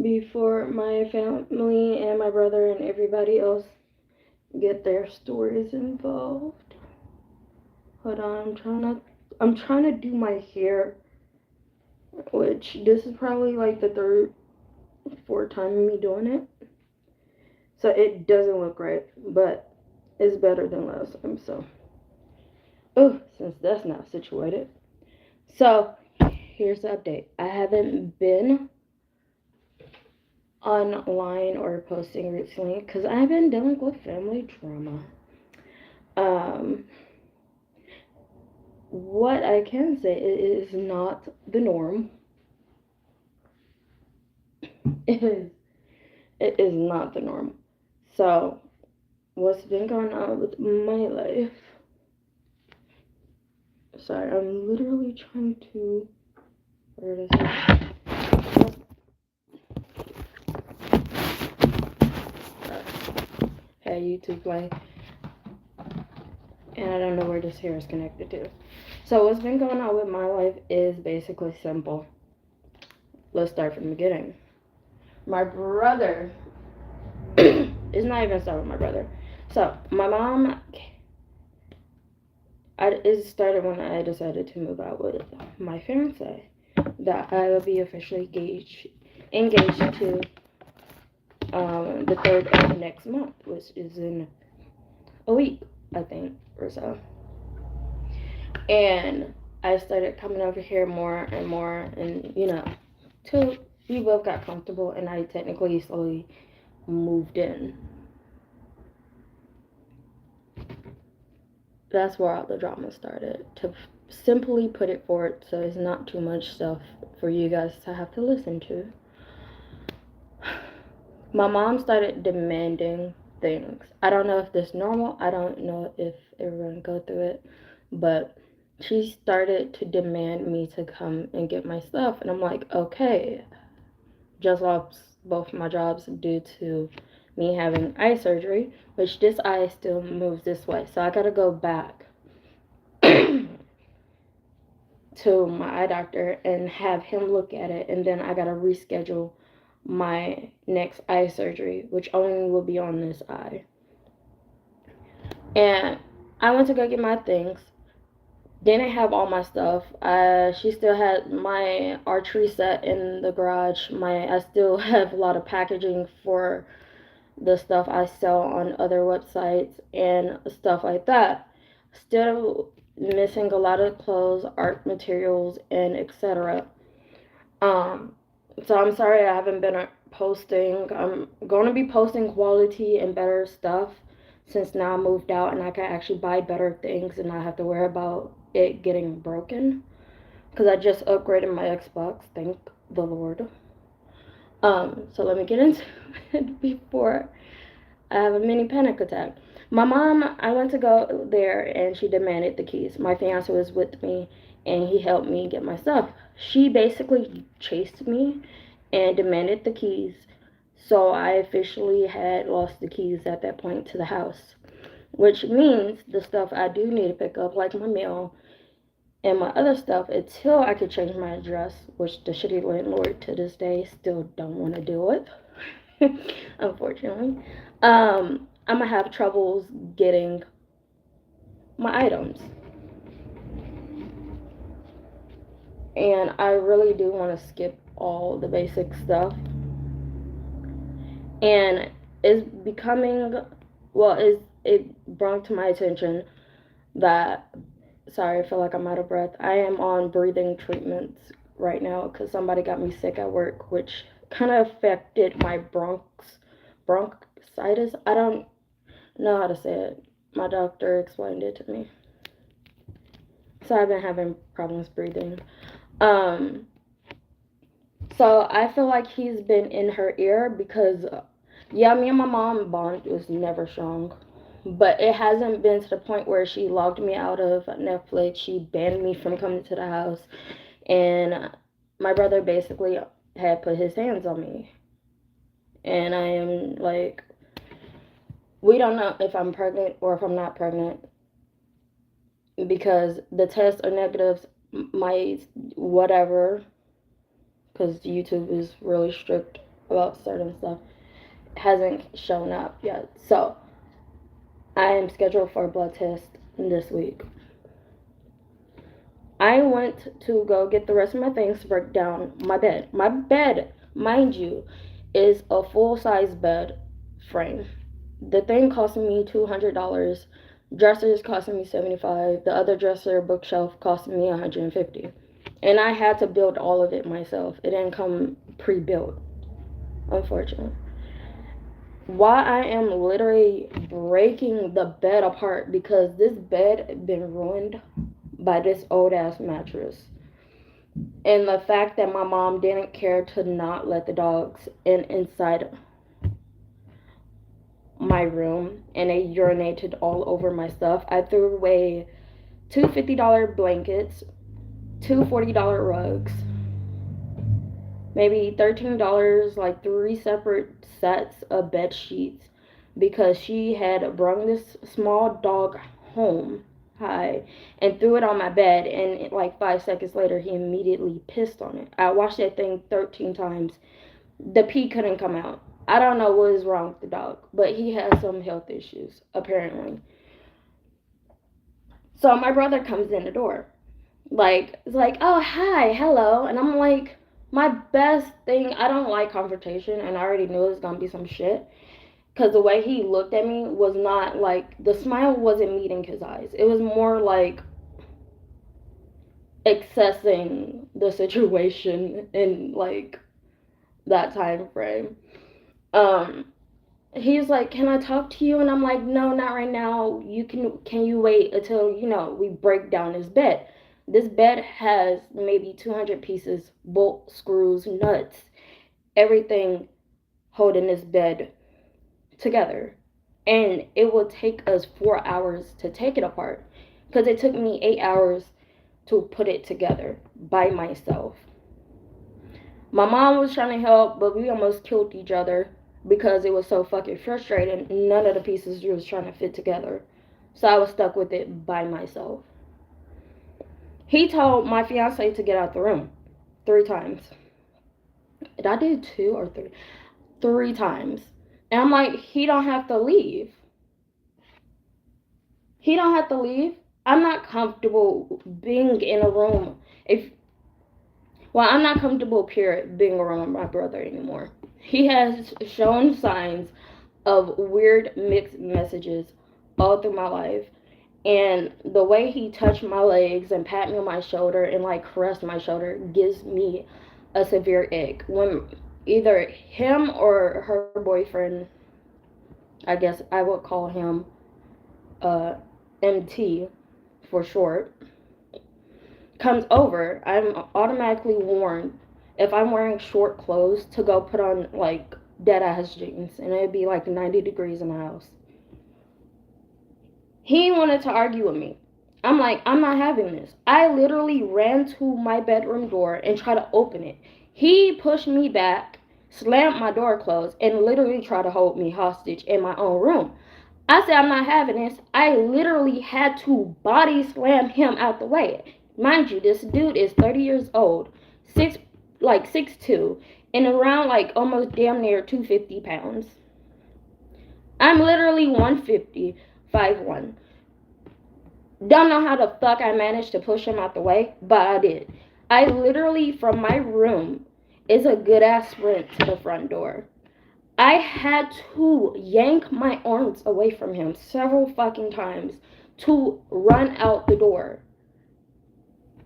before my family and my brother and everybody else get their stories involved. Hold on, I'm trying to do my hair, which this is probably like the third, fourth time of me doing it. So it doesn't look right, but it's better than last time. So, oh, since that's not situated. So, here's the update. I haven't been online or posting recently because I've been dealing with family drama. Um, what I can say is not the norm. It is. It is not the norm. So, what's been going on with my life? Sorry, I'm literally trying to. Where is it? Hey, YouTube play. And I don't know where this hair is connected to. So, what's been going on with my life is basically simple. Let's start from the beginning. My brother. It's not even start with my brother. So, my mom. It started when I decided to move out with my fiance. That I will be officially engaged to the 3rd of next month, which is in a week, I think, or so. And I started coming over here more and more, and till we both got comfortable, and I technically slowly moved in. That's where all the drama started. To simply put it forward, so it's not too much stuff for you guys to have to listen to. My mom started demanding things. I don't know if this is normal. I don't know if everyone go through it, but she started to demand me to come and get my stuff, and I'm like, okay. Just lost both my jobs due to me having eye surgery, which this eye still moves this way, so I gotta go back to my eye doctor and have him look at it, and then I gotta reschedule my next eye surgery, which only will be on this eye. And I went to go get my things. Didn't have all my stuff. She still had my archery set in the garage. I still have a lot of packaging for the stuff I sell on other websites and stuff like that. Still missing a lot of clothes, art materials, and etc. So I'm sorry I haven't been posting. I'm going to be posting quality and better stuff since now I moved out and I can actually buy better things and not have to worry about it getting broken. Because I just upgraded my Xbox, thank the Lord. So let me get into it before I have a mini panic attack. My mom, I went to go there and she demanded the keys. My fiance was with me and he helped me get my stuff. She basically chased me and demanded the keys. So I officially had lost the keys at that point to the house. Which means the stuff I do need to pick up, like my mail and my other stuff, until I could change my address, which the shitty landlord to this day still don't want to do it. Unfortunately. I'm gonna have troubles getting my items. And I really do want to skip all the basic stuff. And it's becoming, it brought to my attention that, sorry, I feel like I'm out of breath. I am on breathing treatments right now because somebody got me sick at work, which kind of affected my bronchitis. I don't know how to say it. My doctor explained it to me. So I've been having problems breathing. So I feel like he's been in her ear because, yeah, me and my mom bond was never strong. But it hasn't been to the point where she logged me out of Netflix. She banned me from coming to the house. And my brother basically had put his hands on me. And I am like, we don't know if I'm pregnant or if I'm not pregnant. Because the tests are negatives, my whatever. Because YouTube is really strict about certain stuff hasn't shown up yet. So I am scheduled for a blood test this week. I went to go get the rest of my things to break down my bed. My bed, mind you, is a full size bed frame. The thing costing me $200. Dresser is costing me $75. The other dresser bookshelf costing me $150. And I had to build all of it myself. It didn't come pre-built, unfortunately. Why I am literally breaking the bed apart because this bed been ruined by this old ass mattress. And the fact that my mom didn't care to not let the dogs inside my room and they urinated all over my stuff. I threw away two $50 blankets, two $40 rugs, maybe $13, like 3 separate sets of bed sheets because she had brought this small dog home. Hi, and threw it on my bed, and like 5 seconds later, he immediately pissed on it. I washed that thing 13 times. The pee couldn't come out. I don't know what is wrong with the dog, but he has some health issues, apparently. So my brother comes in the door. Like, it's like, oh, hi, hello. And I'm like, my best thing, I don't like confrontation, and I already knew it was going to be some shit. Because the way he looked at me was not like, the smile wasn't meeting his eyes. It was more like accessing the situation in like that time frame. Um, he's like, "Can I talk to you?" And I'm like, "No, not right now. Can you wait until, we break down this bed?" This bed has maybe 200 pieces, bolt, screws, nuts, everything holding this bed together. And it will take us 4 hours to take it apart because it took me 8 hours to put it together by myself. My mom was trying to help, but we almost killed each other because it was so fucking frustrating. None of the pieces was trying to fit together. So I was stuck with it by myself. He told my fiance to get out the room 3 times. Did I do 2 or 3? 3 times. And I'm like, he don't have to leave. He don't have to leave. I'm not comfortable being in a room. I'm not comfortable, period, being around my brother anymore. He has shown signs of weird mixed messages all through my life. And the way he touched my legs and pat me on my shoulder and like caressed my shoulder gives me a severe ick. When either him or her boyfriend, I guess I would call him MT for short, comes over, I'm automatically warned if I'm wearing short clothes to go put on like dead ass jeans, and it'd be like 90 degrees in the house. He wanted to argue with me. I'm like, I'm not having this. I literally ran to my bedroom door and tried to open it. He pushed me back, slammed my door closed, and literally tried to hold me hostage in my own room. I said, I'm not having this. I literally had to body slam him out the way. Mind you, this dude is 30 years old, 6'2", and around like almost damn near 250 pounds. I'm literally 150, 5'1". Don't know how the fuck I managed to push him out the way, but I did. I literally, from my room, is a good ass sprint to the front door. I had to yank my arms away from him several fucking times to run out the door.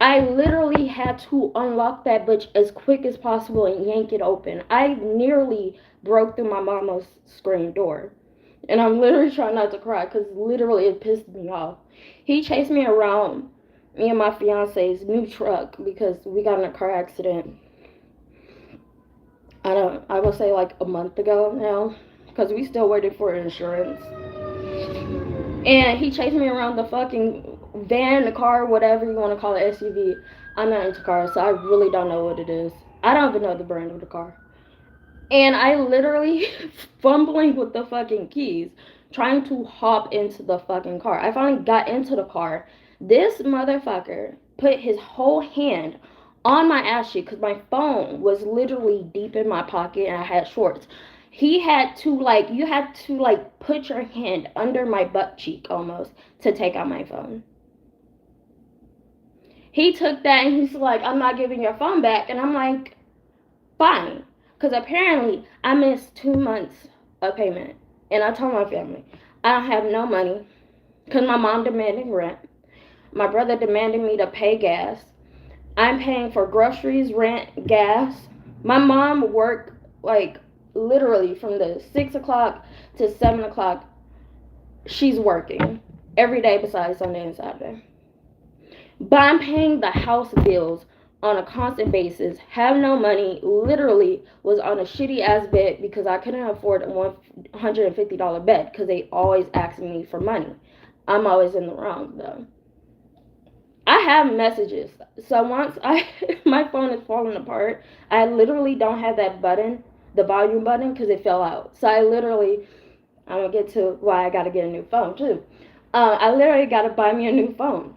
I literally had to unlock that bitch as quick as possible and yank it open. I nearly broke through my mama's screen door. And I'm literally trying not to cry because literally it pissed me off. He chased me around me and my fiance's new truck because we got in a car accident. I will say like a month ago now because we still waiting for insurance. And he chased me around the fucking van, the car, whatever you want to call it, SUV. I'm not into cars, so I really don't know what it is. I don't even know the brand of the car. And I literally fumbling with the fucking keys, trying to hop into the fucking car. I finally got into the car. This motherfucker put his whole hand on my ass cheek because my phone was literally deep in my pocket and I had shorts. He had to like, you had to like put your hand under my butt cheek almost to take out my phone. He took that and he's like, I'm not giving your phone back. And I'm like, fine. Because apparently I missed 2 months of payment. And I told my family, I don't have no money because my mom demanding rent. My brother demanding me to pay gas. I'm paying for groceries, rent, gas. My mom worked like literally from the 6 o'clock to 7 o'clock. She's working every day besides Sunday and Saturday. But I'm paying the house bills on a constant basis. Have no money. Literally was on a shitty ass bed because I couldn't afford a $150 bed because they always asking me for money. I'm always in the wrong though. I have messages. So once I my phone is falling apart, I literally don't have that button, the volume button, because it fell out. So I literally, I'm gonna get to why I gotta get a new phone too. I literally gotta buy me a new phone.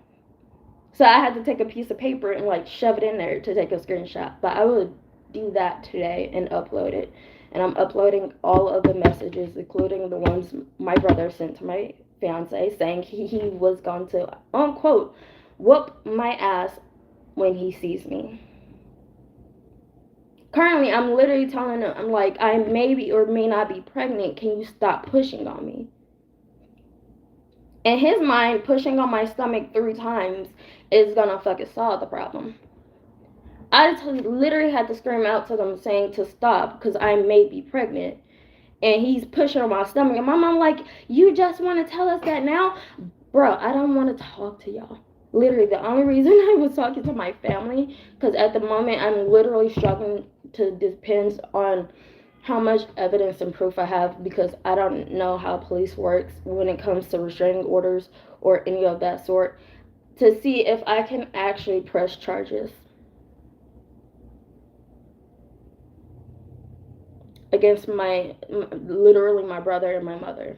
So I had to take a piece of paper and like shove it in there to take a screenshot. But I will do that today and upload it. And I'm uploading all of the messages, including the ones my brother sent to my fiance, saying he was going to, unquote, whoop my ass when he sees me. Currently, I'm literally telling him, I'm like, I may be or may not be pregnant. Can you stop pushing on me? In his mind, pushing on my stomach 3 times is gonna fucking solve the problem. I literally had to scream out to them saying to stop because I may be pregnant. And he's pushing on my stomach. And my mom like, you just want to tell us that now? Bro, I don't want to talk to y'all. Literally, the only reason I was talking to my family, because at the moment I'm literally struggling to depend on how much evidence and proof I have because I don't know how police works when it comes to restraining orders or any of that sort to see if I can actually press charges against literally my brother and my mother.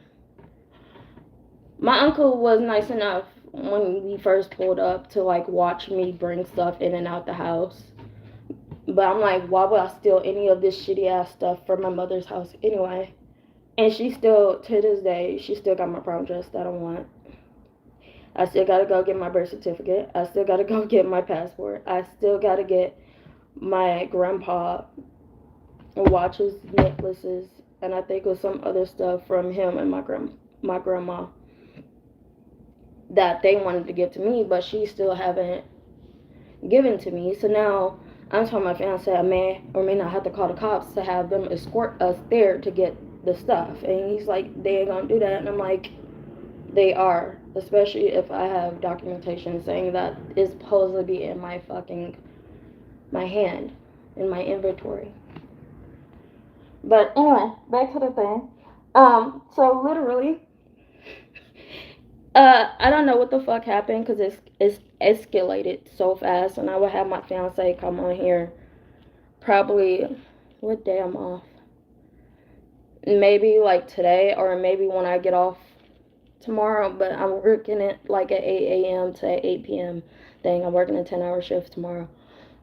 My uncle was nice enough when we first pulled up to like watch me bring stuff in and out the house. But I'm like, why would I steal any of this shitty ass stuff from my mother's house anyway? And she still, to this day, she still got my prom dress that I want. I still gotta go get my birth certificate. I still gotta go get my passport. I still gotta get my grandpa watches, necklaces, and I think it was some other stuff from him and my grandma that they wanted to give to me, but she still haven't given to me. So now I'm telling my fiance I may or may not have to call the cops to have them escort us there to get the stuff. And he's like, they ain't gonna do that. And I'm like, they are, especially if I have documentation saying that it's supposed to be in my hand, in my inventory. But anyway, back to the thing. So literally, I don't know what the fuck happened because it's escalated so fast, and I would have my fiance come on here probably what day I'm off. Maybe like today or maybe when I get off tomorrow, but I'm working it like at 8 a.m. to 8 p.m. thing. I'm working a 10-hour shift tomorrow.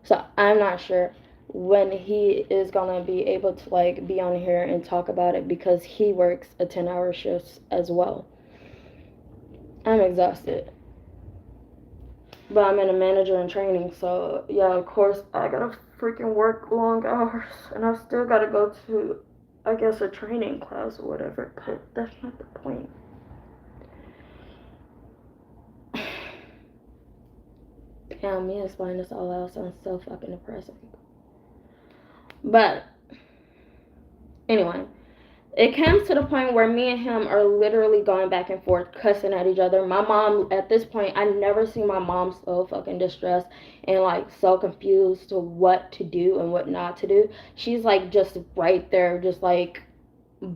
So I'm not sure when he is gonna be able to like be on here and talk about it because he works a 10-hour shift as well. I'm exhausted. But I'm in a manager in training, so yeah, of course I gotta freaking work long hours and I still gotta go to I guess a training class or whatever, but that's not the point. Damn, me explaining this all out sounds so fucking depressing. But anyway, it comes to the point where me and him are literally going back and forth, cussing at each other. My mom, at this point, I never seen my mom so fucking distressed and like so confused to what to do and what not to do. She's like just right there, just like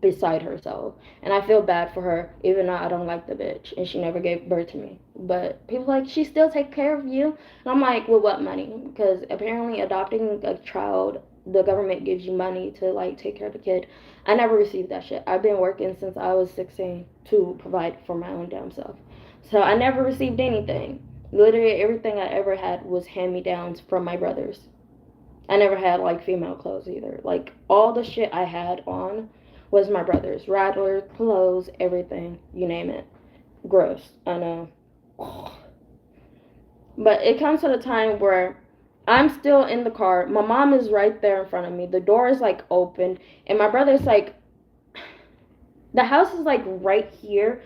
beside herself. And I feel bad for her, even though I don't like the bitch and she never gave birth to me. But people like, she still take care of you. And I'm like, with what money? Because apparently adopting a child, the government gives you money to like take care of the kid. I never received that shit. I've been working since I was 16 to provide for my own damn self. So I never received anything. Literally everything I ever had was hand-me-downs from my brothers. I never had like female clothes either. Like all the shit I had on was my brother's. Rattlers, clothes, everything. You name it. Gross. I know. But it comes to the time where I'm still in the car. My mom is right there in front of me. The door is like open. And my brother's like, the house is like right here.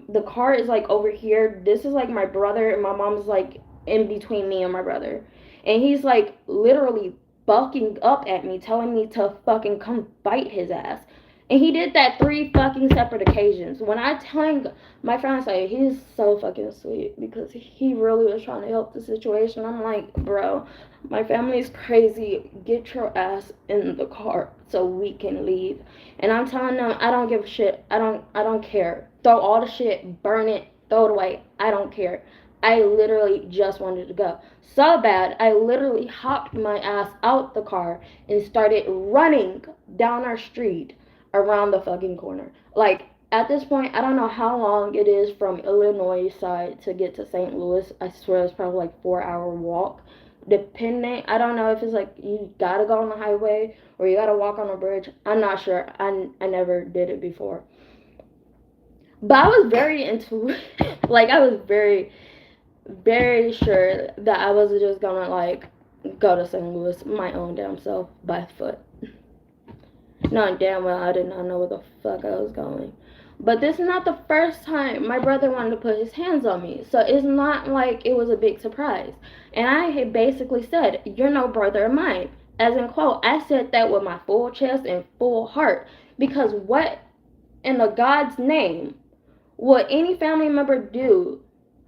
The car is like over here. This is like my brother. And my mom's like in between me and my brother. And he's like literally bucking up at me, telling me to fucking come fight his ass. And he did that 3 fucking separate occasions. When I tell my friends, like, he's so fucking sweet because he really was trying to help the situation. I'm like, bro, my family's crazy. Get your ass in the car so we can leave. And I'm telling them, I don't give a shit. I don't care. Throw all the shit, burn it, throw it away. I don't care. I literally just wanted to go. So bad, I literally hopped my ass out the car and started running down our street around the fucking corner. Like, at this point, I don't know how long it is from Illinois side to get to St. Louis. I swear it's probably like 4 hour walk. Depending, I don't know if it's like you gotta go on the highway or you gotta walk on a bridge. I'm not sure. I never did it before. But I was very into like I was very very sure that I wasn't just gonna like go to St. Louis my own damn self by foot. Knowing damn well I did not know where the fuck I was going. But this is not the first time my brother wanted to put his hands on me. So it's not like it was a big surprise. And I had basically said, "You're no brother of mine." As in quote, I said that with my full chest and full heart. Because what in the God's name would any family member do,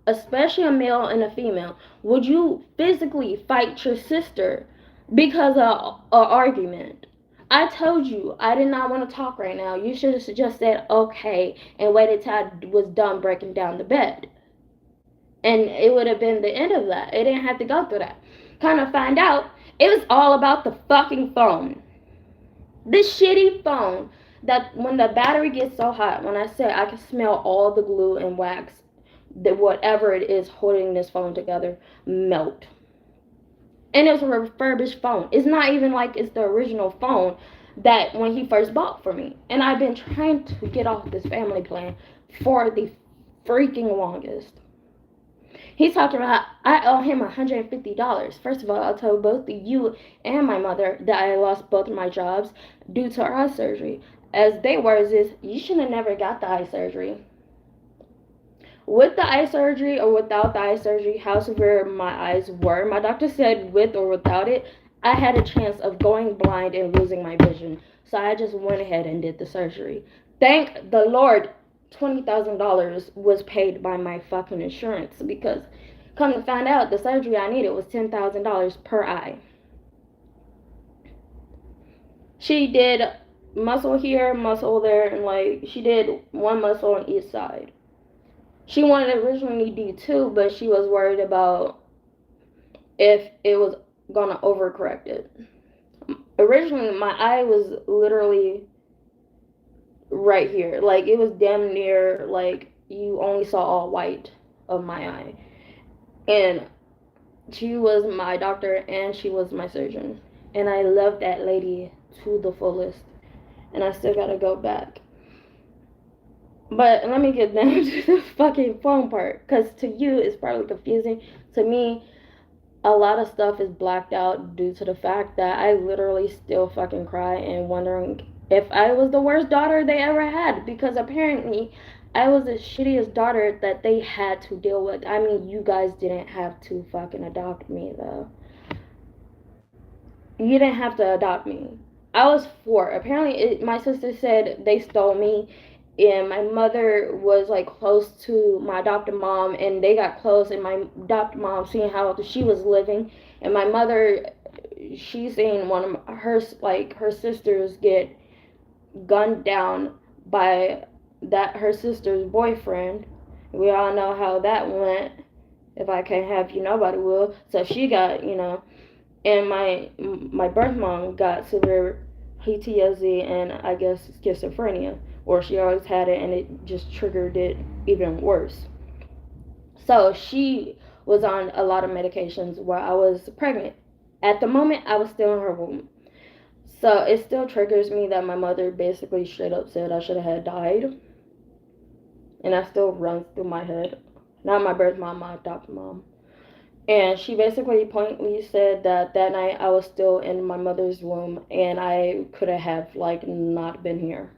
especially a male and a female? Would you physically fight your sister because of an argument? I told you I did not want to talk right now. You should have just said okay and waited till I was done breaking down the bed. And it would have been the end of that. It didn't have to go through that. Kind of find out it was all about the fucking phone. This shitty phone that when the battery gets so hot, when I say I can smell all the glue and wax, that whatever it is holding this phone together, melt. And it's a refurbished phone. It's not even like it's the original phone that when he first bought for me. And I've been trying to get off this family plan for the freaking longest. He's talking about I owe him $150. First of all, I'll tell both you and my mother that I lost both of my jobs due to eye surgery. As they words is, you should have never got the eye surgery. With the eye surgery or without the eye surgery, how severe my eyes were, my doctor said with or without it, I had a chance of going blind and losing my vision. So I just went ahead and did the surgery. Thank the Lord, $20,000 was paid by my fucking insurance because come to find out, the surgery I needed was $10,000 per eye. She did muscle here, muscle there, and like she did one muscle on each side. She wanted to originally do two, but she was worried about if it was gonna overcorrect it. Originally, my eye was literally right here. Like, it was damn near like you only saw all white of my eye. And she was my doctor and she was my surgeon. And I love that lady to the fullest. And I still gotta go back. But let me get down to the fucking phone part. Because to you, it's probably confusing. To me, a lot of stuff is blacked out due to the fact that I literally still fucking cry and wondering if I was the worst daughter they ever had. Because apparently, I was the shittiest daughter that they had to deal with. I mean, you guys didn't have to fucking adopt me, though. You didn't have to adopt me. I was 4. Apparently, my sister said they stole me, and my mother was like close to my adopted mom, and they got close. And my adopted mom, seeing how she was living, and my mother, she seen one of her sisters get gunned down by her sister's boyfriend. We all know how that went. If I can't have you, nobody will. So she got, and my birth mom got severe PTSD and I guess schizophrenia, or she always had it and it just triggered it even worse. So she was on a lot of medications while I was pregnant. At the moment, I was still in her womb. So it still triggers me that my mother basically straight up said I should have had died. And that still runs through my head. Not my birth mom, my adopted mom. And she basically pointedly said that night I was still in my mother's womb and I could have like not been here.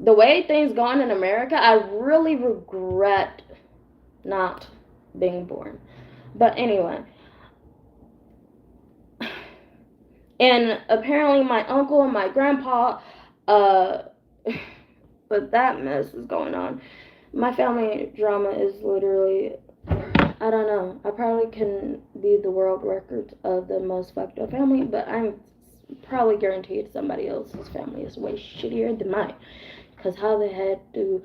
The way things gone in America, I really regret not being born. But anyway, and apparently my uncle and my grandpa, uh, but that mess is going on. My family drama is literally, I don't know. I probably can be the world record of the most fucked up family, but I'm probably guaranteed somebody else's family is way shittier than mine. Because how the heck do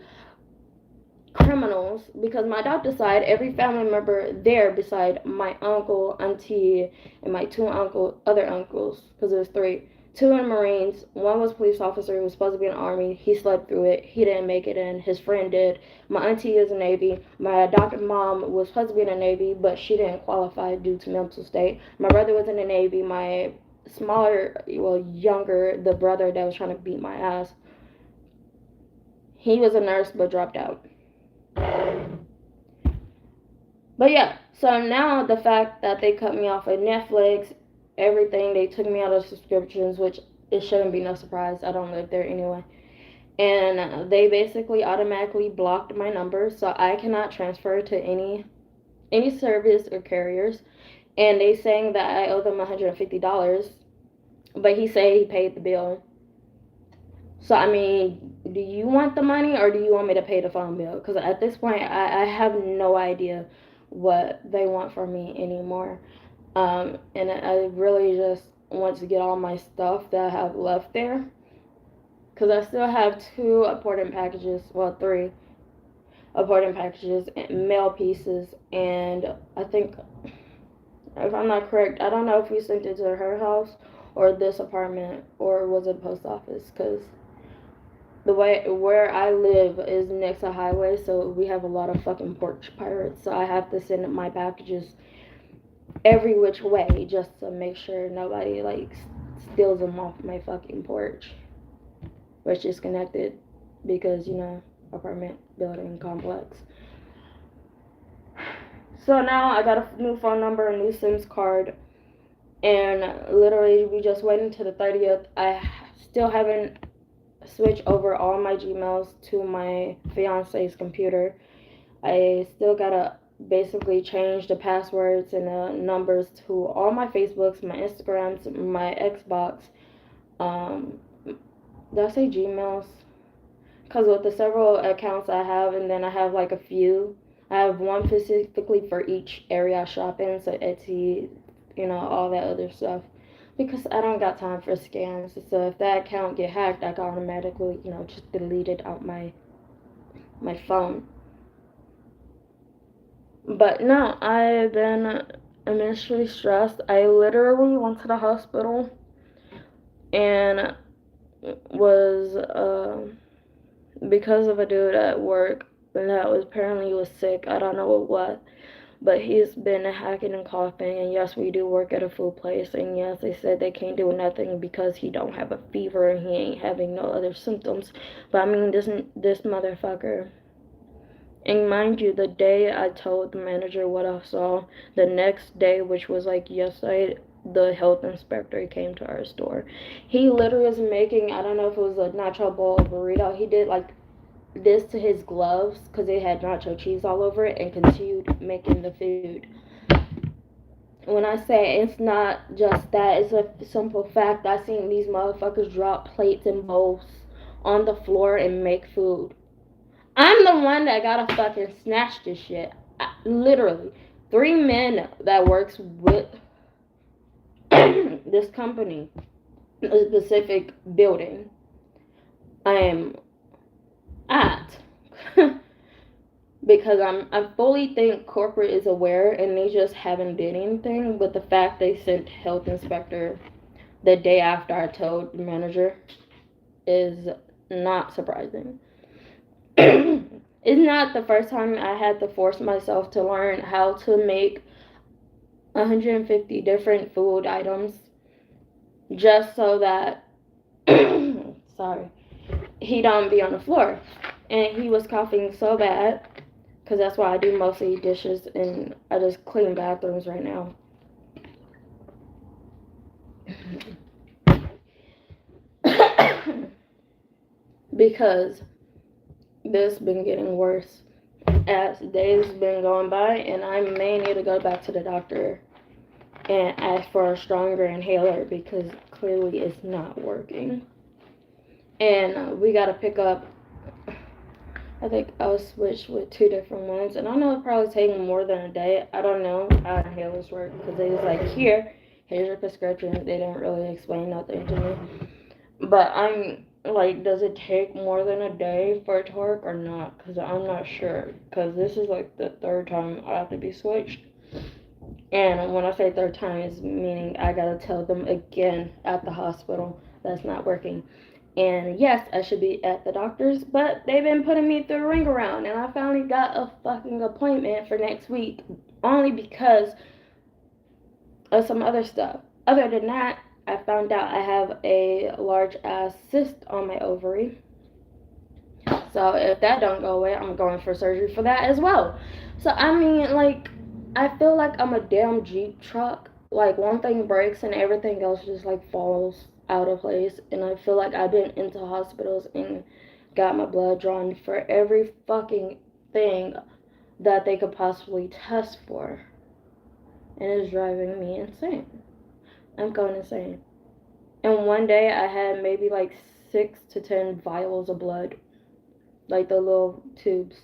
criminals, because my adopted side, every family member there beside my uncle, auntie, and my two other uncles, because there's three, two in Marines, one was a police officer who was supposed to be in the Army. He slept through it. He didn't make it in. His friend did. My auntie is in the Navy. My adopted mom was supposed to be in the Navy, but she didn't qualify due to mental state. My brother was in the Navy. My younger, the brother that was trying to beat my ass, he was a nurse but dropped out. But yeah, so now the fact that they cut me off of Netflix, everything, they took me out of subscriptions, which it shouldn't be no surprise. I don't live there anyway. And they basically automatically blocked my number, so I cannot transfer to any service or carriers. And they saying that I owe them $150, but he said he paid the bill. So I mean, do you want the money or do you want me to pay the phone bill? Because at this point, I have no idea what they want from me anymore. And I really just want to get all my stuff that I have left there. Because I still have two important packages, well, three important packages, mail pieces, and I think, if I'm not correct, I don't know if we sent it to her house or this apartment or was it post office, because the way where I live is next to a highway, so we have a lot of fucking porch pirates. So I have to send my packages every which way just to make sure nobody like steals them off my fucking porch, which is connected because apartment building complex. So now I got a new phone number, a new SIMS card, and literally we just waiting to the 30th. I still haven't switch over all my Gmails to my fiance's computer. I still gotta basically change the passwords and the numbers to all my Facebooks, my Instagrams, my Xbox. Did I say Gmails? Because with the several accounts I have, and then I have like a few. I have one specifically for each area I shop in, so Etsy, all that other stuff. Because I don't got time for scams. So if that account get hacked, I can automatically, just delete it out my phone. But no, I've been immensely stressed. I literally went to the hospital and was because of a dude at work that was apparently was sick. I don't know what. But he's been hacking and coughing, and yes, we do work at a food place, and yes, they said they can't do nothing because he don't have a fever and he ain't having no other symptoms. But I mean, this motherfucker. And mind you, the day I told the manager what I saw, the next day, which was like yesterday, the health inspector came to our store. He literally was making, I don't know if it was a nacho bowl or burrito. He did like this to his gloves because it had nacho cheese all over it and continued making the food. When I say it's not just that, it's a simple fact. I seen these motherfuckers drop plates and bowls on the floor and make food. I'm the one that gotta fucking snatch this shit. Literally, 3 men that works with this company, a specific building I am at. Because I fully think corporate is aware and they just haven't did anything. But the fact they sent health inspector the day after I told the manager is not surprising. It's not the first time I had to force myself to learn how to make 150 different food items just so that sorry, he don't be on the floor. And he was coughing so bad because that's why I do mostly dishes and I just clean bathrooms right now. Because this been getting worse as days been going by, and I may need to go back to the doctor and ask for a stronger inhaler because clearly it's not working. And we gotta pick up. I think I'll switch with 2 different ones, and I know it's probably taking more than a day. I don't know how inhalers work because they was like, here's your prescription. They didn't really explain nothing to me. But I'm like, does it take more than a day for it to work or not? Because I'm not sure. Because this is like the third time I have to be switched. And when I say third time, it's meaning I gotta tell them again at the hospital that's not working. And yes, I should be at the doctor's, but they've been putting me through the ring around, and I finally got a fucking appointment for next week only because of some other stuff. Other than that, I found out I have a large ass cyst on my ovary. So if that don't go away, I'm going for surgery for that as well. So I mean, like, I feel like I'm a damn Jeep truck. Like one thing breaks and everything else just like falls out of place. And I feel like I've been into hospitals and got my blood drawn for every fucking thing that they could possibly test for. And it's driving me insane. I'm going insane. And one day I had maybe like 6 to 10 vials of blood, like the little tubes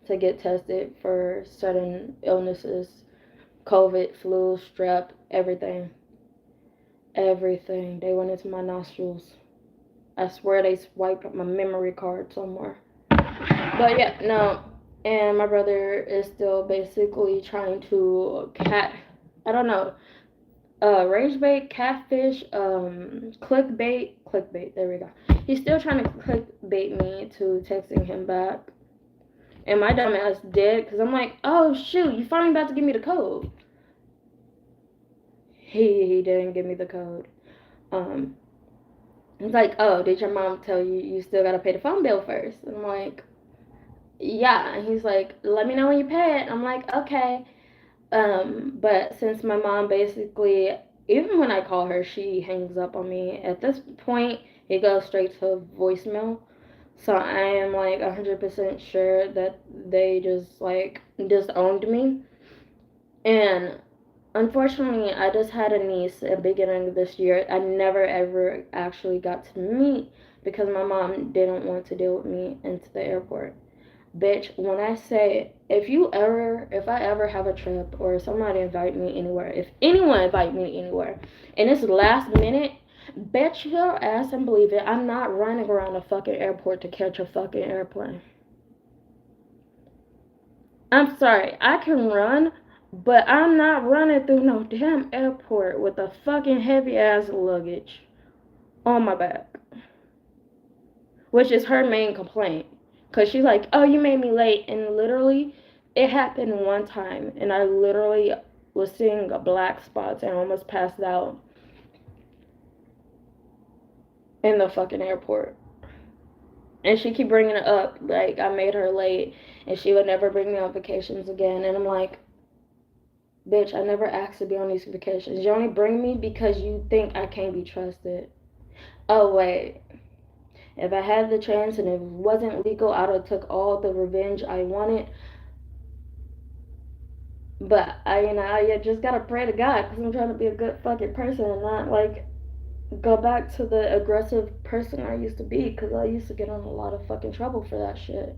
to get tested for certain illnesses, COVID, flu, strep, everything. Everything. They went into my nostrils. I swear they swiped my memory card somewhere. But yeah, no. And my brother is still basically trying to I don't know, rage bait, catfish, clickbait, there we go. He's still trying to clickbait me to texting him back. And my dumb ass did, because I'm like, oh shoot, you finally about to give me the code. He didn't give me the code. He's like, oh, did your mom tell you you still gotta pay the phone bill first? And I'm like, yeah. And he's like, let me know when you pay it. I'm like, okay. But since my mom basically, even when I call her, she hangs up on me. At this point, it goes straight to voicemail. So I am like 100% sure that they just like disowned me. And unfortunately, I just had a niece at the beginning of this year. I never ever actually got to meet because my mom didn't want to deal with me into the airport. Bitch, when I say, if I ever have a trip or somebody invite me anywhere, if anyone invite me anywhere, and it's last minute, bet your ass and believe it, I'm not running around a fucking airport to catch a fucking airplane. I'm sorry, I can run, but I'm not running through no damn airport with a fucking heavy ass luggage on my back. Which is her main complaint. Because she's like, oh, you made me late. And literally, it happened one time. And I literally was seeing black spots and almost passed out in the fucking airport. And she keep bringing it up. Like, I made her late. And she would never bring me on vacations again. And I'm like, bitch, I never asked to be on these vacations. You only bring me because you think I can't be trusted. Oh, wait. If I had the chance and it wasn't legal, I would have took all the revenge I wanted. But I just gotta pray to God because I'm trying to be a good fucking person and not like go back to the aggressive person I used to be because I used to get in a lot of fucking trouble for that shit.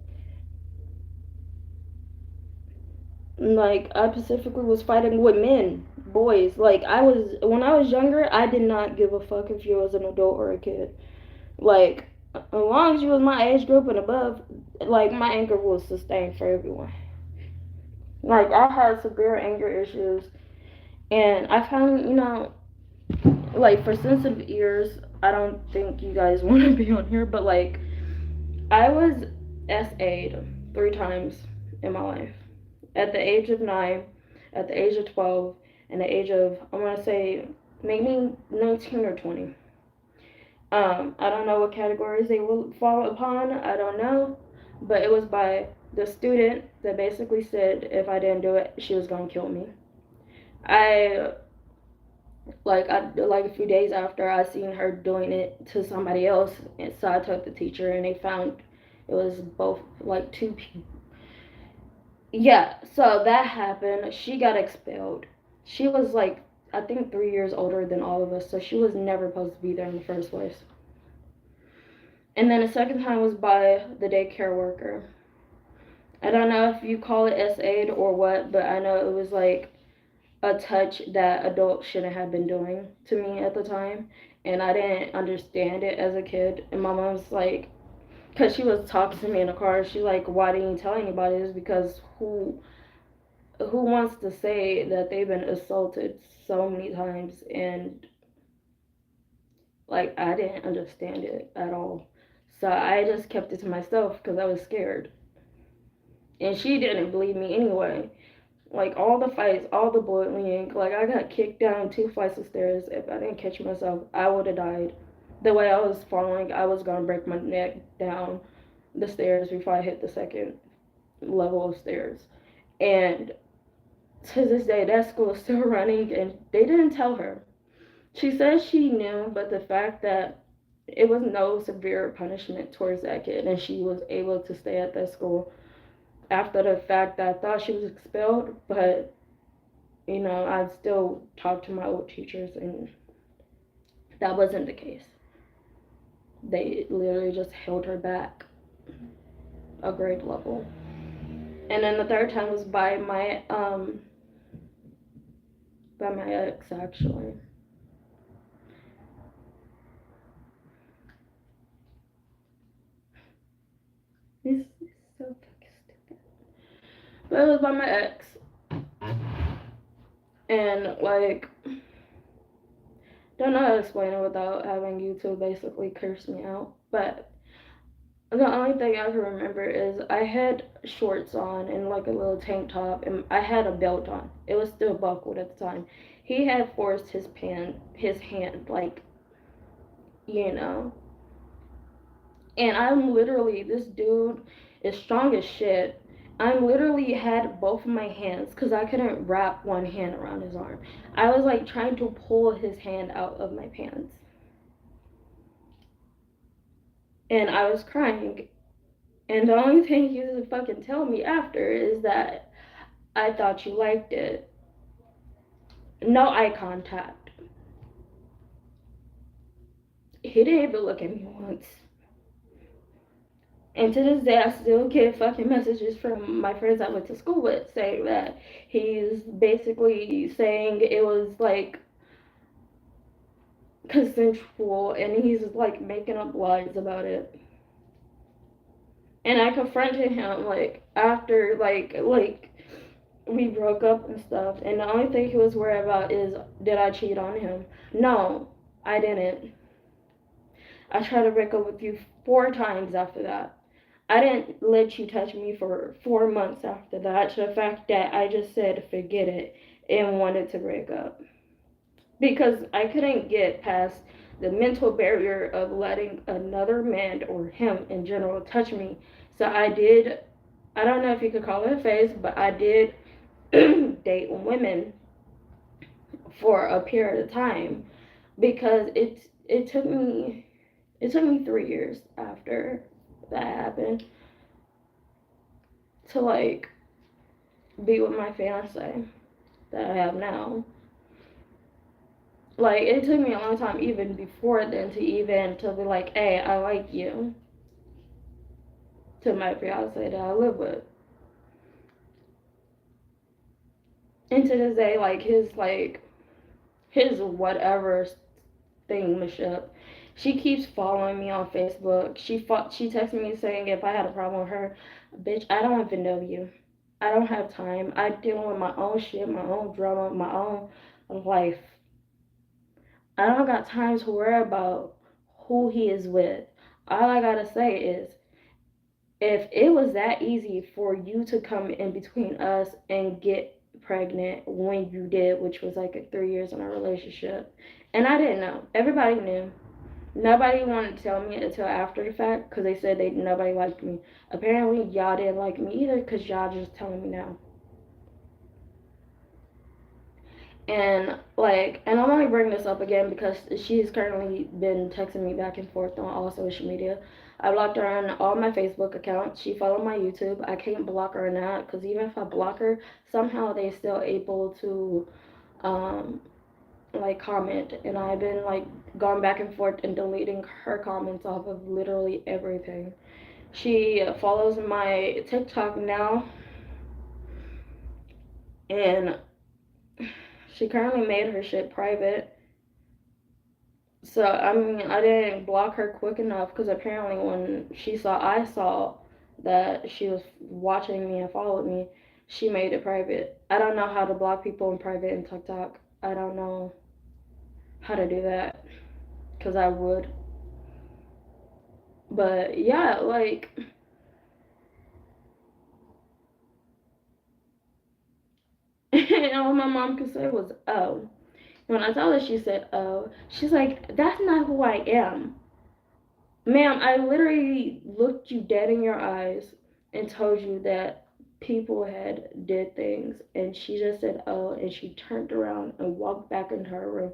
Like I specifically was fighting with men, boys. Like when I was younger, I did not give a fuck if you was an adult or a kid. Like as long as you was my age group and above, like my anger was sustained for everyone. Like I had severe anger issues, and I found, like for sensitive ears, I don't think you guys want to be on here, but like I was SA'd three times in my life. At the age of 9, at the age of 12, and the age of, I want to say, maybe 19 or 20. I don't know what categories they will fall upon. I don't know. But it was by the student that basically said if I didn't do it, she was going to kill me. I like a few days after I seen her doing it to somebody else, and so I took the teacher, and they found it was both like two people. Yeah, so that happened. She got expelled. She was like, I think 3 years older than all of us, so she was never supposed to be there in the first place. And then the second time was by the daycare worker. I don't know if you call it S-aid or what, but I know it was like a touch that adults shouldn't have been doing to me at the time. And I didn't understand it as a kid. And my mom's like, because she was talking to me in the car, she's like, why didn't you tell anybody? It's because who wants to say that they've been assaulted so many times, and like I didn't understand it at all. So I just kept it to myself because I was scared. And she didn't believe me anyway. Like all the fights, all the bullying, like I got kicked down 2 flights of stairs. If I didn't catch myself, I would have died. The way I was falling, I was gonna break my neck down the stairs before I hit the second level of stairs. And to this day, that school is still running, and they didn't tell her. She says she knew, but the fact that it was no severe punishment towards that kid, and she was able to stay at that school after the fact that I thought she was expelled, but I still talked to my old teachers, and that wasn't the case. They literally just held her back a grade level. And then the third time was by my ex, actually. This is so fucking stupid. But it was by my ex. And like, don't know how to explain it without having you to basically curse me out. But the only thing I can remember is I had shorts on and like a little tank top, and I had a belt on. It was still buckled at the time. He had forced his hand, like, you know. And I'm literally, this dude is strong as shit. I'm literally had both of my hands because I couldn't wrap one hand around his arm. I was like trying to pull his hand out of my pants. And I was crying. And the only thing he would fucking tell me after is that I thought you liked it. No eye contact. He didn't even look at me once. And to this day, I still get fucking messages from my friends I went to school with saying that he's basically saying it was like consensual, and he's like making up lies about it. And I confronted him like after like we broke up and stuff, and the only thing he was worried about is did I cheat on him? No, I didn't. I tried to break up with you 4 times after that. I didn't let you touch me for 4 months after that, to the fact that I just said forget it and wanted to break up. Because I couldn't get past the mental barrier of letting another man or him in general touch me. So I did, I don't know if you could call it a phase, but I did date women for a period of time because it took me 3 years after that happened to like be with my fiance that I have now. Like it took me a long time even before then to be like, hey, I like you, to my fiance that I live with. And to this day, his whatever thing Michelle. She keeps following me on Facebook. She texted me saying if I had a problem with her, bitch, I don't even know you. I don't have time. I deal with my own shit, my own drama, my own life. I don't got time to worry about who he is with. All I gotta say is If it was that easy for you to come in between us and get pregnant when you did, which was like 3 years in our relationship, and I didn't know, everybody knew. Nobody wanted to tell me until after the fact because they said nobody liked me. Apparently, y'all didn't like me either because y'all just telling me now. And like, and I'm only bringing this up again because she's currently been texting me back and forth on all social media. I blocked her on all my Facebook accounts. She followed my YouTube. I can't block her on that because even if I block her, somehow they still able to um like comment. And I've been like going back and forth and deleting her comments off of literally everything. She follows my TikTok now, and she currently made her shit private. So I mean, I didn't block her quick enough because apparently when I saw that she was watching me and followed me, she made it private. I don't know how to block people in private in TikTok. I don't know how to do that because I would. But yeah, like, and all my mom could say was, "Oh." When I told her, she said, "Oh." She's like, "That's not who I am." Ma'am, I literally looked you dead in your eyes and told you that people had did things, and she just said, "Oh," and she turned around and walked back into her room.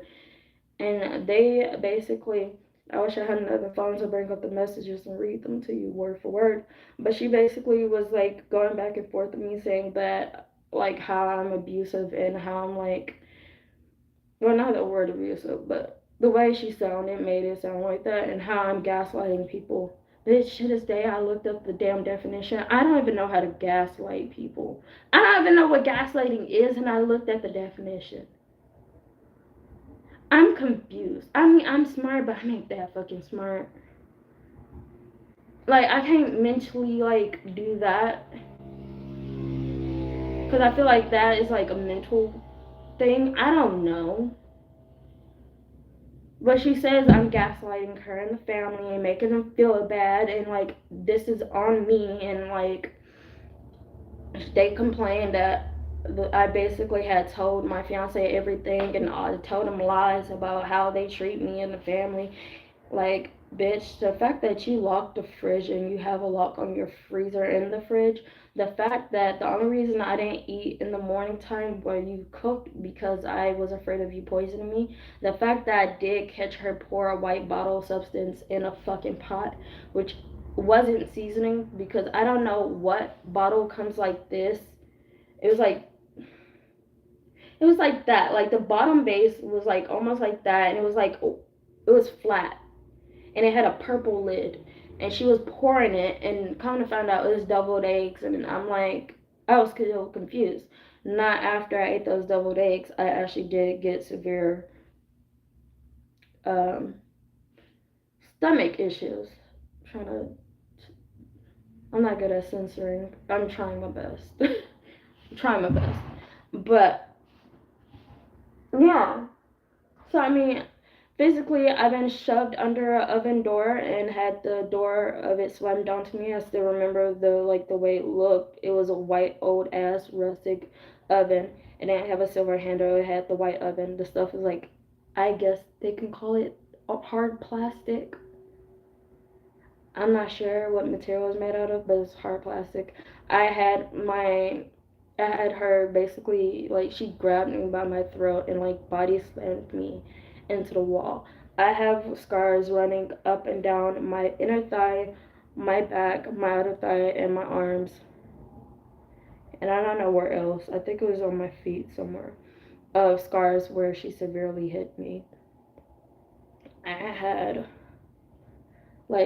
And they basically, I wish I had another phone to bring up the messages and read them to you word for word. But she basically was like going back and forth with me saying that, like, how I'm abusive and how I'm like, well, not the word abusive, but the way she sounded made it sound like that, and how I'm gaslighting people. Bitch, to this day, I looked up the damn definition. I don't even know how to gaslight people. I don't even know what gaslighting is, and I looked at the definition. I'm confused. I mean, I'm smart, but I'm not that fucking smart. Like, I can't mentally, like, do that. Because I feel like that is, like, a mental thing. I don't know. But she says I'm gaslighting her and the family and making them feel bad, and like this is on me, and like they complained that I basically had told my fiance everything, and I told him lies about how they treat me and the family. Like, bitch, the fact that you lock the fridge and you have a lock on your freezer in the fridge, the fact that the only reason I didn't eat in the morning time where you cooked because I was afraid of you poisoning me, the fact that I did catch her pour a white bottle substance in a fucking pot, which wasn't seasoning because I don't know what bottle comes like this. It was like it was like that. Like the bottom base was like almost like that, and it was like it was flat and it had a purple lid, and she was pouring it, and kind of found out it was deviled eggs, and I'm like, I was still confused. Not after I ate those deviled eggs, I actually did get severe um, stomach issues. I'm trying to, I'm not good at censoring. I'm trying my best. I'm trying my best, but yeah. So I mean, physically, I've been shoved under an oven door and had the door of it slammed down to me. I still remember the way it looked. It was a white old ass rustic oven. It didn't have a silver handle. It had the white oven. The stuff was like, I guess they can call it hard plastic. I'm not sure what material it's made out of, but it's hard plastic. I had my I had her basically like she grabbed me by my throat and like body slammed me into the wall. I have scars running up and down my inner thigh, my back, my outer thigh, and my arms. And I don't know where else. I think it was on my feet somewhere. Of scars where she severely hit me. I had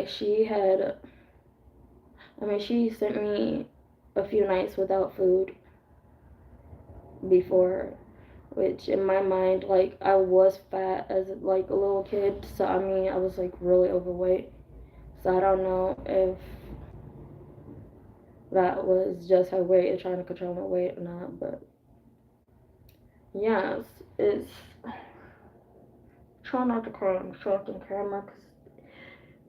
she had she sent me a few nights without food before, which in my mind, like, I was fat as like a little kid, so I mean I was like really overweight. So I don't know if that was just her way of trying to control my weight or not, but yes, it's try not to cry on the fucking camera because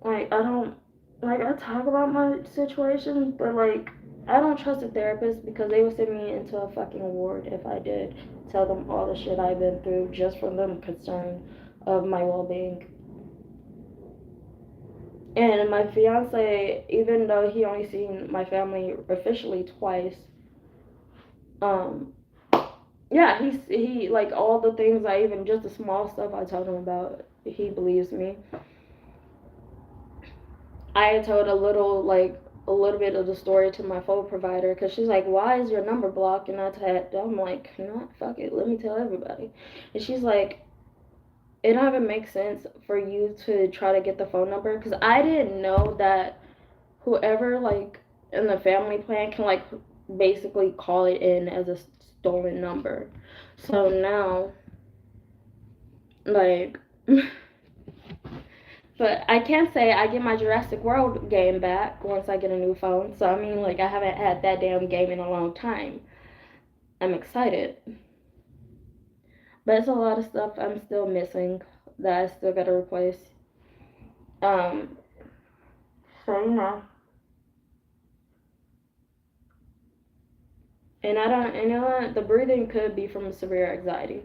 like I don't. like I talk about my situation, but like I don't trust a therapist because they would send me into a fucking ward if I did tell them all the shit I've been through just from them concern of my well-being. And my fiance, even though he only seen my family officially twice, um, yeah, he like all the things I even just the small stuff I told him about, he believes me. I told a little bit of the story to my phone provider because she's like, "Why is your number blocked?" And I'm like, "You know what? Fuck it, let me tell everybody." And she's like, "It don't even make sense for you to try to get the phone number because I didn't know that whoever like in the family plan can like basically call it in as a stolen number." So now, like. But I can say I get my Jurassic World game back once I get a new phone. So I mean, like I haven't had that damn game in a long time. I'm excited, but it's a lot of stuff I'm still missing that I still gotta replace. Um, so you know, and I don't, you know what? The breathing could be from severe anxiety.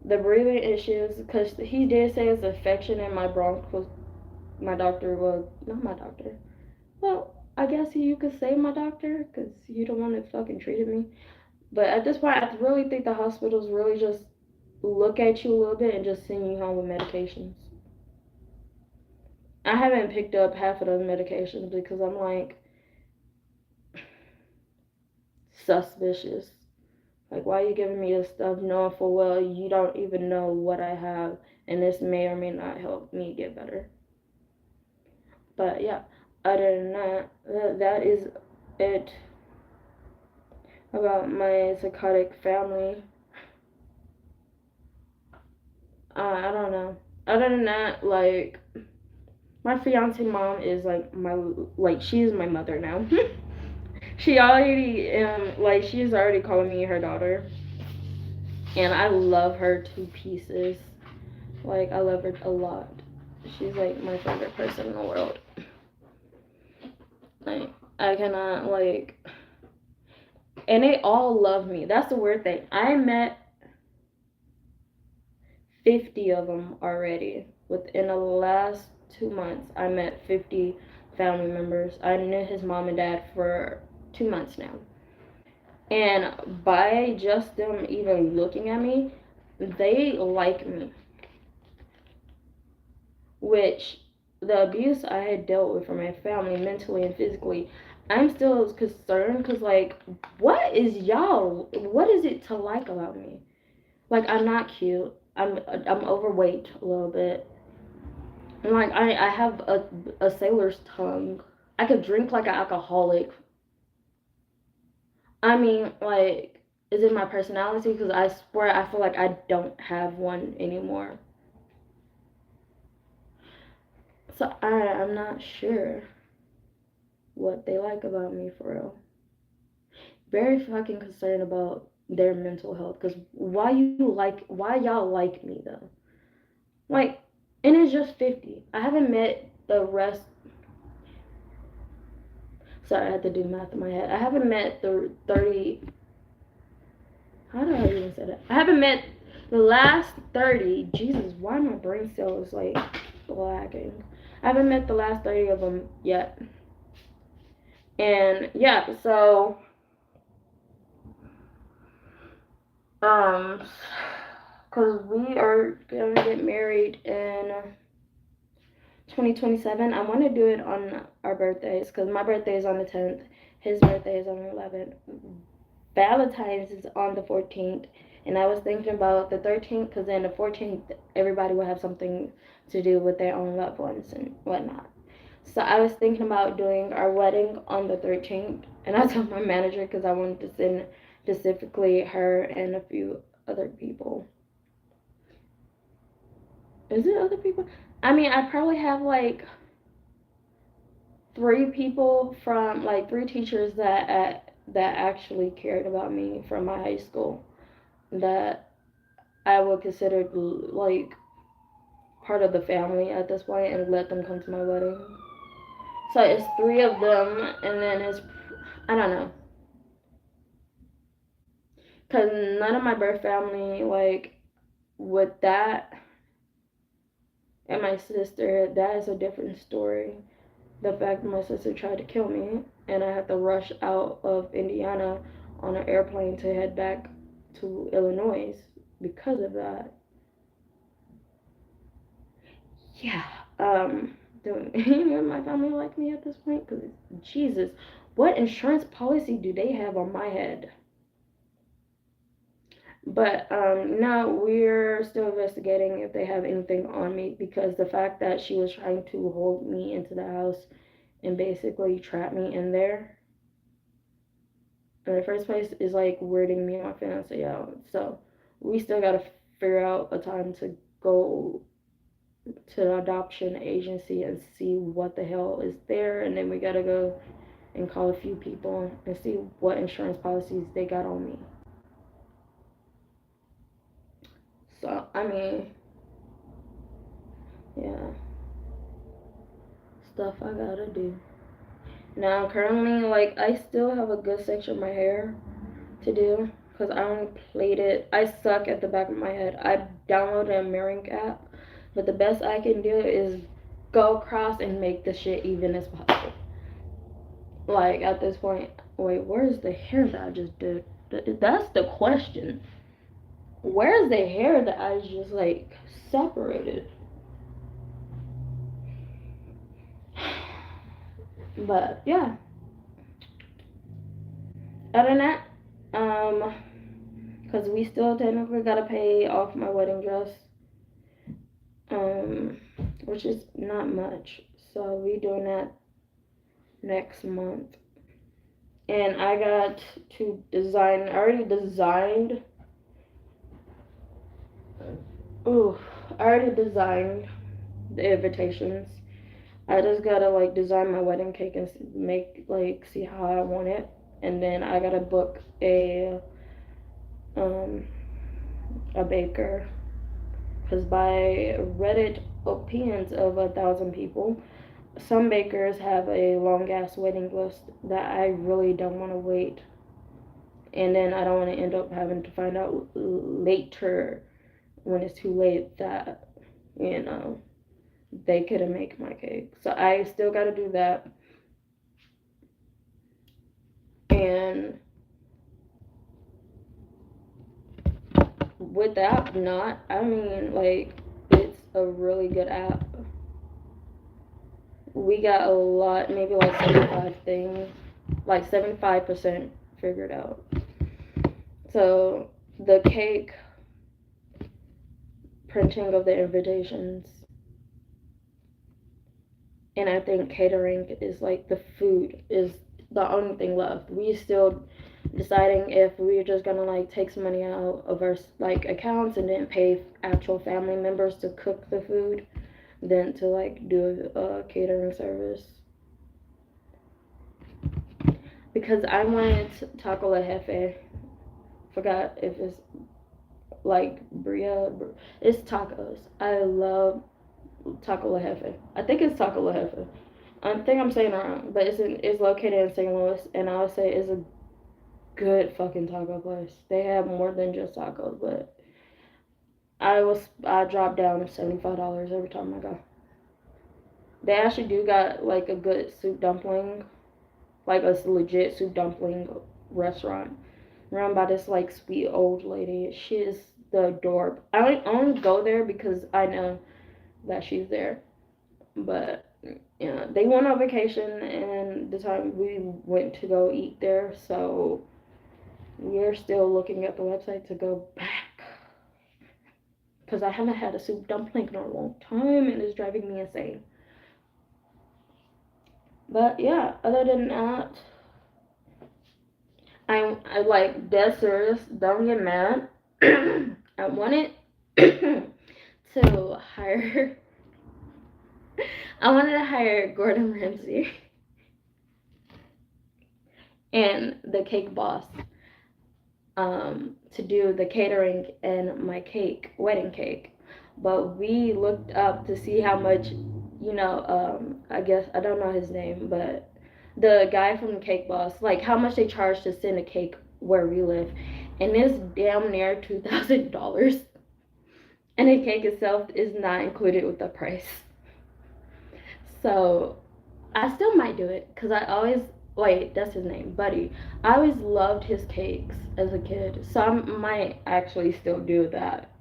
The breathing issues, because he did say it's infection in my bronchos. My doctor was not my doctor. Well, I guess you could say my doctor, because you don't want to fucking treated me. But at this point, I really think the hospitals really just look at you a little bit and just send you home with medications. I haven't picked up half of those medications because I'm like suspicious. Like, why are you giving me this stuff knowing full well you don't even know what I have, and this may or may not help me get better. But yeah, other than that, that is it about my psychotic family. I don't know. Other than that, like my fiance mom is like she's my mother now. She already like she's already calling me her daughter, and I love her to pieces. Like I love her a lot. She's like my favorite person in the world. Like I cannot like, and they all love me. That's the weird thing. I met 50 of them already within the last 2 months. I met 50 family members. I knew his mom and dad for 2 months now. And by just them even looking at me, they like me. Which the abuse I had dealt with from my family, mentally and physically, I'm still concerned because, like, what is it to like about me? Like, I'm not cute. I'm overweight a little bit. And, like, I have a sailor's tongue. I could drink like an alcoholic. I mean, like, is it my personality? Because I swear I feel like I don't have one anymore. So I'm not sure what they like about me for real. Very fucking concerned about their mental health. Because why y'all like me though? Like, and it's just 50. I haven't met the rest. Sorry, I had to do math in my head. I haven't met the 30. How do I even say that? I haven't met the last 30. Jesus, why my brain cells like lagging? I haven't met the last 30 of them yet. And yeah, so um, cause we are gonna get married in 2027. I want to do it on our birthdays, cause my birthday is on the 10th. His birthday is on the 11th. Valentine's is on the 14th, and I was thinking about the 13th, cause then the 14th everybody will have something to do with their own loved ones and whatnot. So I was thinking about doing our wedding on the 13th, and I told my manager because I wanted to send specifically her and a few other people. Is it other people? I mean, I probably have like three people from like three teachers that actually cared about me from my high school that I would consider like part of the family at this point and let them come to my wedding. So it's three of them, and then I don't know, cause none of my birth family like with that, and my sister, that is a different story. The fact my sister tried to kill me, and I had to rush out of Indiana on an airplane to head back to Illinois because of that. Yeah. Do anyone in my family like me at this point? Because Jesus, what insurance policy do they have on my head? But no, we're still investigating if they have anything on me, because the fact that she was trying to hold me into the house and basically trap me in there in the first place is like weirding me and my fiance out. So we still gotta figure out a time to go to the adoption agency and see what the hell is there, and then we gotta go and call a few people and see what insurance policies they got on me. So I mean, yeah, stuff I gotta do. Now currently, like, I still have a good section of my hair to do because I only played it. I suck at the back of my head. I downloaded a mirroring app, but the best I can do is go across and make the shit even as possible. Like at this point, wait, where's the hair that I just did? That's the question. Where's the hair that I just like separated? But yeah, other than that, because we still technically gotta pay off my wedding dress, um, which is not much. So we doing that next month. And I got to design. I already designed. Ooh, I already designed the invitations. I just gotta like design my wedding cake and make like see how I want it, and then I gotta book um a baker, because by Reddit opinions of 1,000 people, some bakers have a long ass waiting list that I really don't want to wait, and then I don't want to end up having to find out later when it's too late that you know they couldn't make my cake. So I still got to do that. And with the app, not, I mean, like, it's a really good app. We got a lot, maybe like 75 things, like 75% figured out. So the cake, printing of the invitations, and I think catering is like the food is the only thing left. We still deciding if we're just gonna like take some money out of our like accounts and then pay actual family members to cook the food, than to like do a catering service. Because I wanted taco la jefe. Forgot if it's like bria. It's tacos. I love taco la jefe. I think it's taco la jefe. I think I'm saying it wrong, but it's located in St. Louis, and I would say it's a good fucking taco place. They have more than just tacos, but I drop down to $75 every time I go. They actually do got like a good soup dumpling, like a legit soup dumpling restaurant run by this like sweet old lady. She is the dork. I only go there because I know that she's there. But yeah, they went on vacation, and the time we went to go eat there, so we're still looking at the website to go back, because I haven't had a soup dumpling in a long time, and it's driving me insane. But yeah, other than that, I like dead serious. Don't get mad. I wanted to hire. I wanted to hire Gordon Ramsay and the cake boss to do the catering and my cake, wedding cake. But we looked up to see how much I guess I don't know his name, but the guy from Cake Boss, like how much they charge to send a cake where we live, and it's damn near $2,000, and the cake itself is not included with the price. So I still might do it because I always wait. That's his name, Buddy. I always loved his cakes as a kid, so I might actually still do that.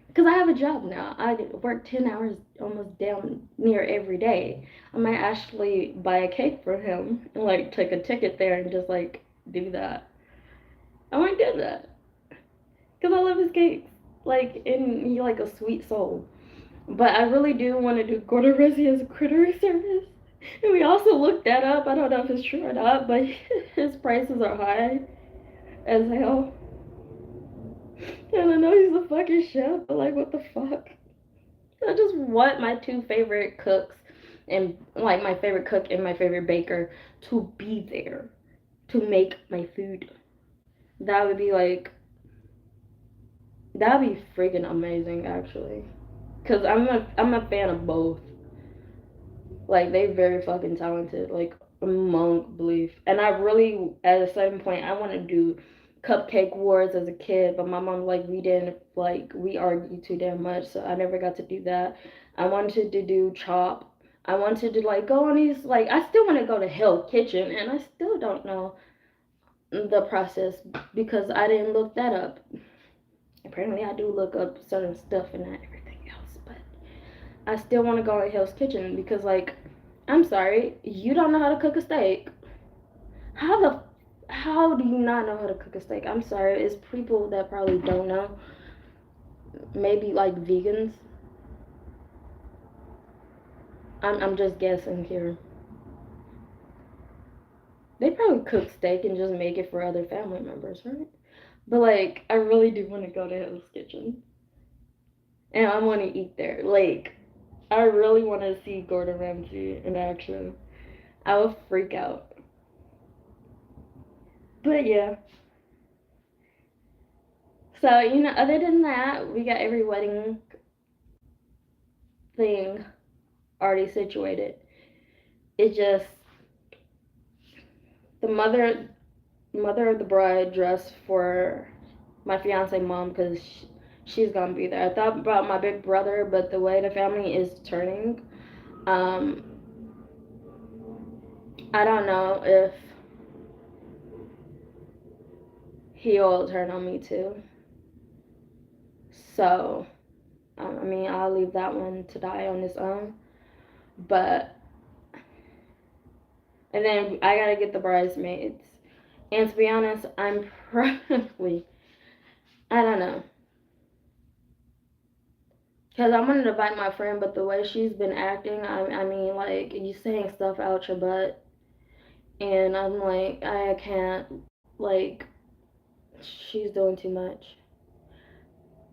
Because I have a job now. I work 10 hours almost down near every day. I might actually buy a cake for him and like take a ticket there and just like do that. I might do that. Because I love his cakes. Like, and he's like a sweet soul. But I really do want to do Gordon Ramsay as a crittering service. And we also looked that up. I don't know if it's true or not, but his prices are high as hell. And I know he's a fucking chef, but like, what the fuck? I just want my two favorite cooks and like my favorite cook and my favorite baker to be there to make my food. That would be like, that'd be freaking amazing actually. Cause I'm a fan of both. Like they very fucking talented, like among belief. And I really, at a certain point, I want to do cupcake wars as a kid, but my mom like we didn't like we argued too damn much, so I never got to do that. I wanted to do chop. I wanted to like go on these like I still want to go to Hell Kitchen, and I still don't know the process because I didn't look that up. Apparently, I do look up certain stuff and not everything else, but I still want to go in Hell's Kitchen because, like, I'm sorry, you don't know how to cook a steak. How the how do you not know how to cook a steak? I'm sorry, it's people that probably don't know. Maybe like vegans. I'm just guessing here. They probably cook steak and just make it for other family members, right? But like, I really do want to go to Hell's Kitchen, and I want to eat there. Like, I really want to see Gordon Ramsay in action. I would freak out. But yeah. So, other than that, we got every wedding thing already situated. It just the mother of the bride dressed for my fiance mom because she's gonna be there. I thought about my big brother, but the way the family is turning, um, I don't know if he'll turn on me too. So, I mean, I'll leave that one to die on its own. But and then I gotta get the bridesmaids. And to be honest, I'm probably I don't know. Because I wanted to invite my friend, but the way she's been acting, I mean, like, you saying stuff out your butt. And I'm like, I can't, like, she's doing too much.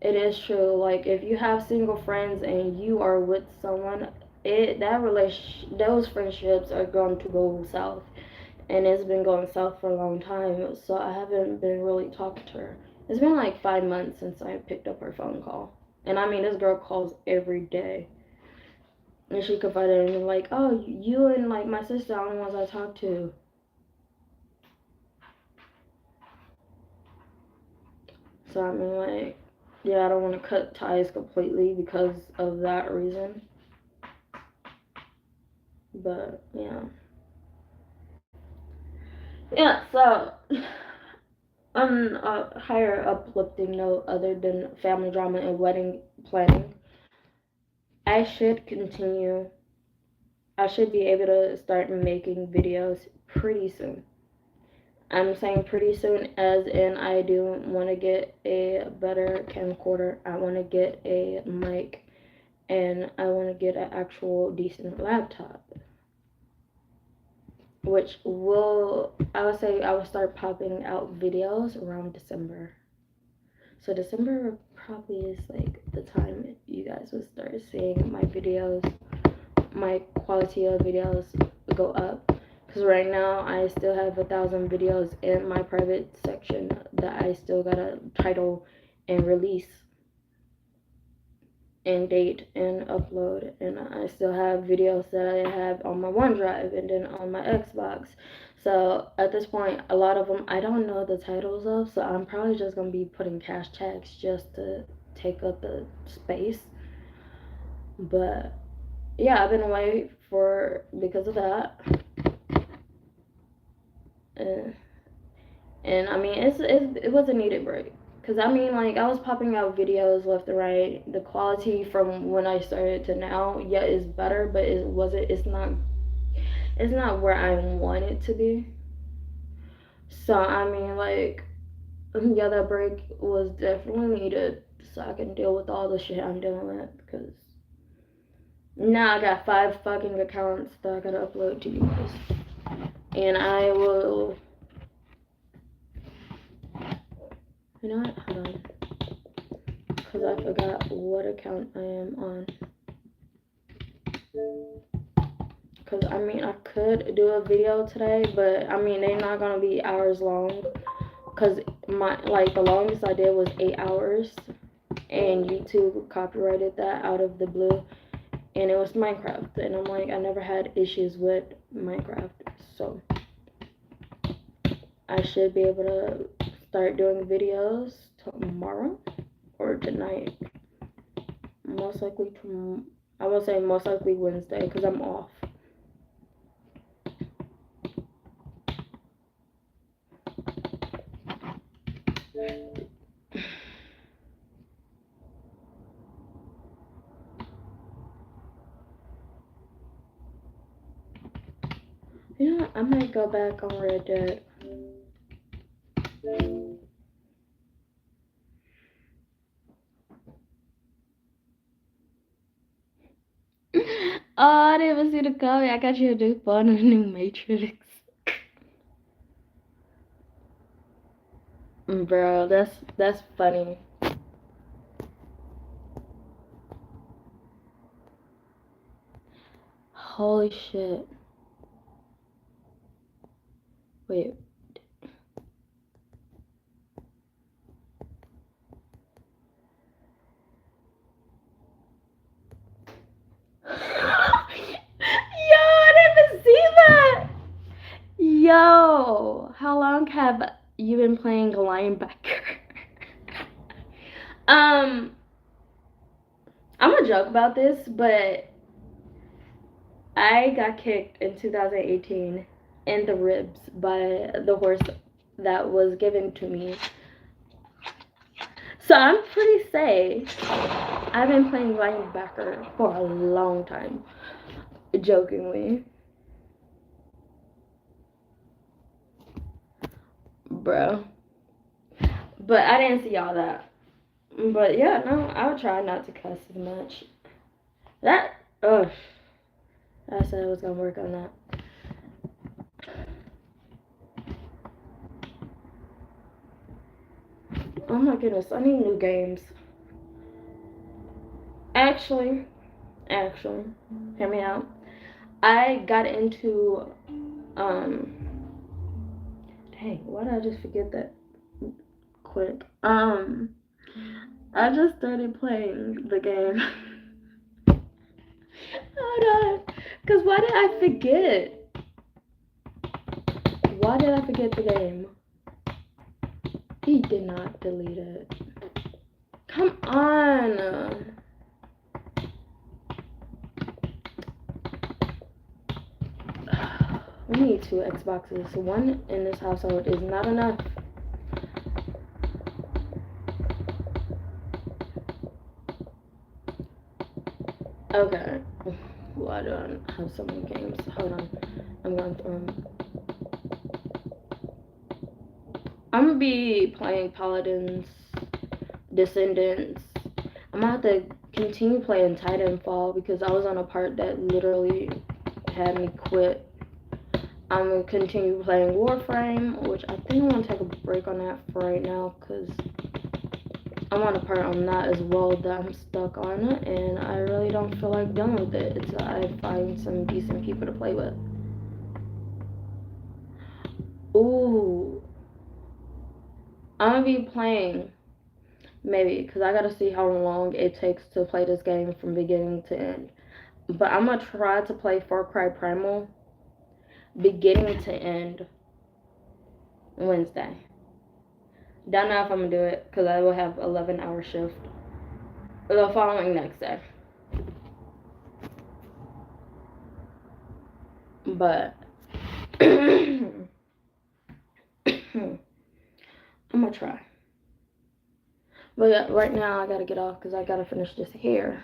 It is true. Like, if you have single friends and you are with someone, those friendships are going to go south. And it's been going south for a long time. So I haven't been really talking to her. It's been like 5 months since I picked up her phone call. And I mean, this girl calls every day. And she confided in me, like, oh, you and, like, my sister are the only ones I talk to. So, I mean, like, yeah, I don't want to cut ties completely because of that reason. But, yeah. Yeah, so, on a higher uplifting note, other than family drama and wedding planning, I should continue. I should be able to start making videos pretty soon. I'm saying pretty soon, as in I do want to get a better camcorder. I want to get a mic, and I want to get an actual decent laptop. Which I would say I will start popping out videos around December. So December probably is like the time you guys will start seeing my videos, my quality of videos go up. Because right now I still have 1,000 videos in my private section that I still gotta title and release. and date and upload, and I still have videos that I have on my OneDrive and then on my Xbox. So at this point, a lot of them I don't know the titles of, so I'm probably just gonna be putting cash tags just to take up the space. But yeah, I've been away for because of that. Uh, and I mean, it was a needed break. Cause I mean, like I was popping out videos left and right. The quality from when I started to now, yeah, is better, but it wasn't. It's not where I want it to be. So I mean, like, yeah, that break was definitely needed, so I can deal with all the shit I'm dealing with. Cause now I got 5 fucking accounts that I gotta upload to you guys, and I will. You know what? Hold on. Because I forgot what account I am on. Because I mean, I could do a video today, but I mean, they're not gonna be hours long. Because the longest I did was 8 hours, and YouTube copyrighted that out of the blue, and it was Minecraft, and I'm like, I never had issues with Minecraft, so I should be able to start doing videos tomorrow or tonight. Most likely I will say most likely Wednesday because I'm off. You know what? I might go back on Red Dead. Oh, I didn't even see the comment. I got you a new phone and a new Matrix. Bro, that's funny. Holy shit. Wait. Yo, I didn't even see that. Yo, how long have you been playing linebacker? um, I'm gonna joke about this, but I got kicked in 2018 in the ribs by the horse that was given to me. So I'm pretty safe. I've been playing linebacker for a long time, jokingly. Bro. But I didn't see all that. But yeah, no, I would try not to cuss as much. That, ugh. I said I was gonna work on that. Oh my goodness, I need new games. Actually, hear me out. I got into, um, dang, why did I just forget that quick? I just started playing the game. Hold on. Because why did I forget? Why did I forget the game? He did not delete it. Come on. We need 2 Xboxes. One in this household is not enough. Okay. Why do I have so many games? Hold on. I'm going through them. I'm gonna be playing Paladins, Descendants. I'm gonna have to continue playing Titanfall because I was on a part that literally had me quit. I'm gonna continue playing Warframe, which I think I'm gonna take a break on that for right now because I'm on a part on that as well that I'm stuck on it, and I really don't feel like dealing with it until I find some decent people to play with. Ooh, I'm gonna be playing Maybe, because I gotta see how long it takes to play this game from beginning to end. But I'm gonna try to play Far Cry Primal beginning to end Wednesday. Don't know if I'm gonna do it because I will have 11-hour shift the following next day. But I'm gonna try. But yeah, right now I gotta get off because I gotta finish this hair.